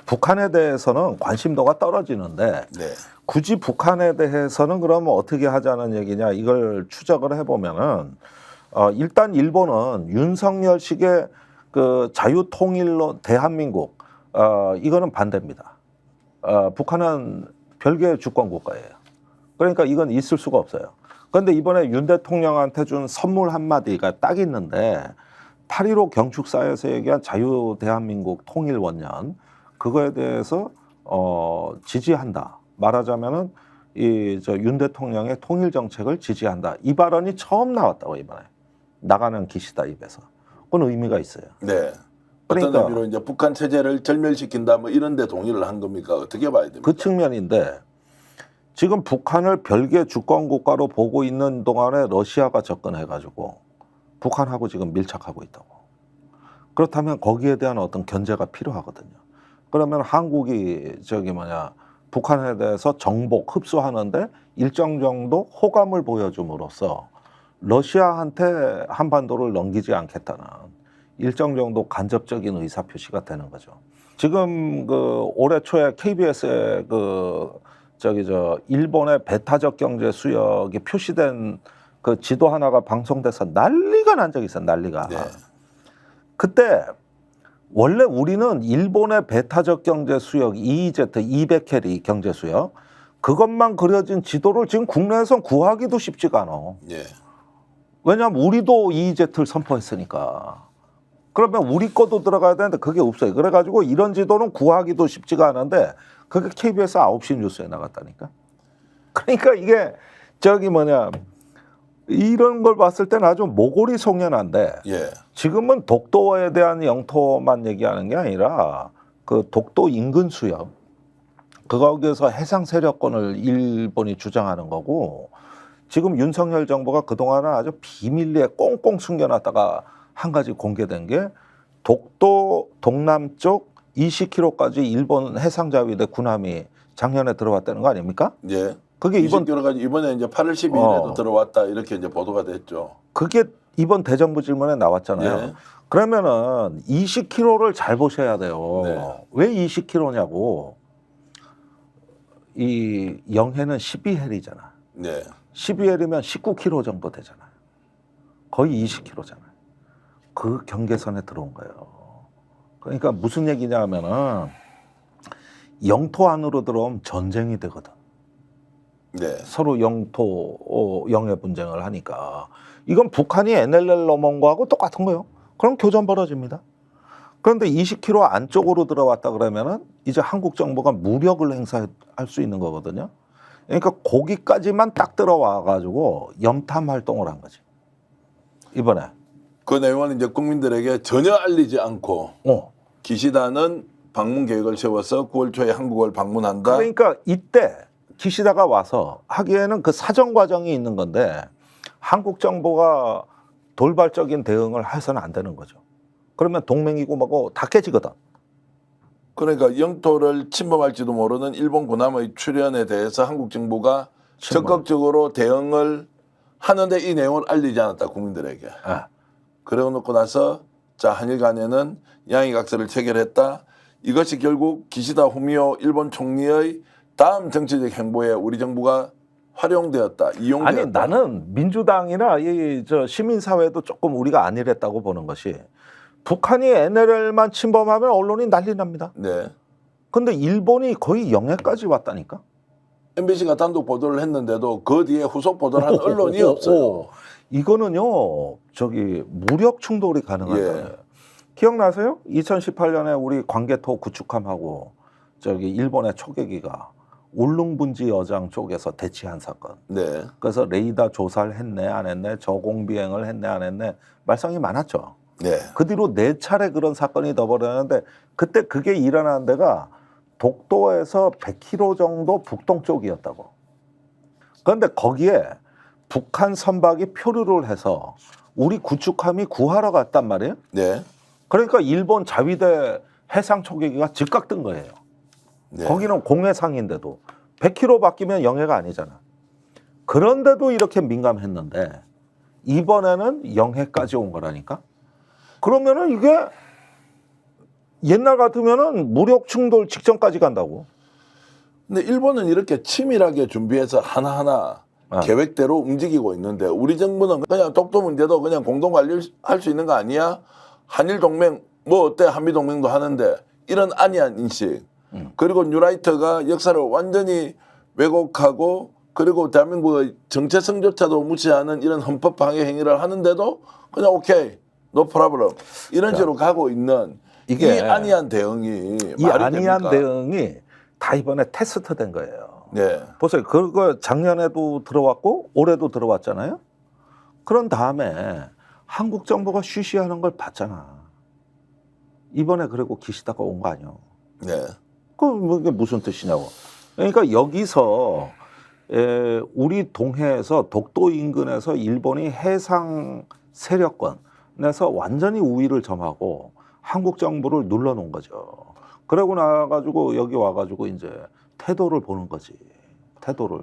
북한에 대해서는 관심도가 떨어지는데 네. 굳이 북한에 대해서는 그러면 어떻게 하자는 얘기냐 이걸 추적을 해보면은 일단 일본은 윤석열식의 그 자유통일로 대한민국 이거는 반대입니다. 북한은 별개의 주권 국가예요. 그러니까 이건 있을 수가 없어요. 그런데 이번에 윤 대통령한테 준 선물 한마디가 딱 있는데 8.15 경축사에서 얘기한 자유 대한민국 통일 원년 그거에 대해서 지지한다. 말하자면은 이 저 윤 대통령의 통일 정책을 지지한다. 이 발언이 처음 나왔다고 이번에 나가는 기시다 입에서. 그건 의미가 있어요. 네. 그러니까 어떤 의미로 이제 북한 체제를 절멸시킨다 뭐 이런 데 동의를 한 겁니까? 어떻게 봐야 됩니까? 그 측면인데 지금 북한을 별개 주권 국가로 보고 있는 동안에 러시아가 접근해가지고 북한하고 지금 밀착하고 있다고. 그렇다면 거기에 대한 어떤 견제가 필요하거든요. 그러면 한국이 북한에 대해서 정복, 흡수하는데 일정 정도 호감을 보여줌으로써 러시아한테 한반도를 넘기지 않겠다는 일정 정도 간접적인 의사표시가 되는 거죠. 지금 그 올해 초에 KBS에 일본의 배타적 경제 수역이 표시된 그 지도 하나가 방송돼서 난리가 난 적이 있어요. 난리가. 네. 그때 원래 우리는 일본의 배타적 경제 수역 EEZ 200캐리 경제 수역 그것만 그려진 지도를 지금 국내에선 구하기도 쉽지가 않아. 예. 왜냐하면 우리도 EEZ를 선포했으니까. 그러면 우리 것도 들어가야 되는데 그게 없어요. 그래가지고 이런 지도는 구하기도 쉽지가 않은데 그게 KBS 9시 뉴스에 나갔다니까. 그러니까 이게 이런 걸 봤을 때는 아주 모골이 송연한데 예. 지금은 독도에 대한 영토만 얘기하는 게 아니라 그 독도 인근 수역 거기에서 해상 세력권을 일본이 주장하는 거고 지금 윤석열 정부가 그동안은 아주 비밀리에 꽁꽁 숨겨놨다가 한 가지 공개된 게 독도 동남쪽 20km까지 일본 해상자위대 군함이 작년에 들어왔다는 거 아닙니까? 예. 그게 이번 20km까지 이번에 이제 8월 12일에도 들어왔다 이렇게 이제 보도가 됐죠. 그게 이번 대정부 질문에 나왔잖아요. 예. 그러면은 20km를 잘 보셔야 돼요. 네. 왜 20km냐고. 이 영해는 12해리잖아. 네. 12해리면 19km 정도 되잖아요. 거의 20km잖아요. 그 경계선에 들어온 거예요. 그러니까 무슨 얘기냐 하면은 영토 안으로 들어오면 전쟁이 되거든. 네. 서로 영해 분쟁을 하니까 이건 북한이 NLL 넘어온 거하고 똑같은 거예요. 그럼 교전 벌어집니다. 그런데 20km 안쪽으로 들어왔다 그러면은 이제 한국 정부가 무력을 행사할 수 있는 거거든요. 그러니까 거기까지만 딱 들어와 가지고 염탐 활동을 한 거지. 이번에. 그 내용은 이제 국민들에게 전혀 알리지 않고 기시다는 방문 계획을 세워서 9월 초에 한국을 방문한다. 그러니까 이때 기시다가 와서 하기에는 그 사정 과정이 있는 건데 한국 정부가 돌발적인 대응을 해서는 안 되는 거죠. 그러면 동맹이고 뭐고 다 깨지거든. 그러니까 영토를 침범할지도 모르는 일본 군함의 출현에 대해서 한국 정부가 적극적으로 대응을 하는데 이 내용을 알리지 않았다 국민들에게. 그러고 놓고 나서 자 한일 간에는 양해각서를 체결했다. 이것이 결국 기시다 후미오 일본 총리의 다음 정치적 행보에 우리 정부가 활용되었다, 이용되었다. 아니 나는 민주당이나 시민사회도 조금 우리가 안일했다고 보는 것이 북한이 NLL만 침범하면 언론이 난리 납니다. 네. 근데 일본이 거의 영해까지 왔다니까. MBC가 단독 보도를 했는데도 그 뒤에 후속 보도를 한 언론이 없어요. 이거는요 무력 충돌이 가능하다. 예. 기억나세요? 2018년에 우리 광개토 구축함하고 일본의 초계기가 울릉분지 여장 쪽에서 대치한 사건. 네. 그래서 레이더 조사를 했네 안 했네, 저공 비행을 했네 안 했네 말썽이 많았죠. 네. 그 뒤로 4차례 그런 사건이 더 벌어졌는데 그때 그게 일어난 데가 독도에서 100km 정도 북동쪽이었다고. 그런데 거기에 북한 선박이 표류를 해서 우리 구축함이 구하러 갔단 말이에요. 네. 그러니까 일본 자위대 해상 초계기가 즉각 뜬 거예요. 네. 거기는 공해상인데도 100km 바뀌면 영해가 아니잖아. 그런데도 이렇게 민감했는데 이번에는 영해까지 온 거라니까. 그러면은 이게 옛날 같으면은 무력 충돌 직전까지 간다고. 근데 일본은 이렇게 치밀하게 준비해서 하나하나 계획대로 움직이고 있는데 우리 정부는 그냥 독도 문제도 그냥 공동 관리할 수 있는 거 아니야? 한일 동맹 뭐 어때? 한미 동맹도 하는데 이런 안이한 인식. 그리고 뉴라이트가 역사를 완전히 왜곡하고 그리고 대한민국의 정체성조차도 무시하는 이런 헌법 방해 행위를 하는데도 그냥 오케이, 노 프로블럼 이런 식으로 가고 있는 이게 이 안이한 대응이 이 말이 안이한 됩니까? 대응이 다 이번에 테스트된 거예요. 네. 보세요. 그거 작년에도 들어왔고 올해도 들어왔잖아요. 그런 다음에 한국 정부가 쉬쉬하는 걸 봤잖아. 이번에 그리고 기시다가 온 거 아니야. 네. 그게 무슨 뜻이냐고. 그러니까 여기서 우리 동해에서 독도 인근에서 일본이 해상 세력권에서 완전히 우위를 점하고 한국 정부를 눌러놓은 거죠. 그러고 나가지고 여기 와가지고 이제 태도를 보는 거지. 태도를.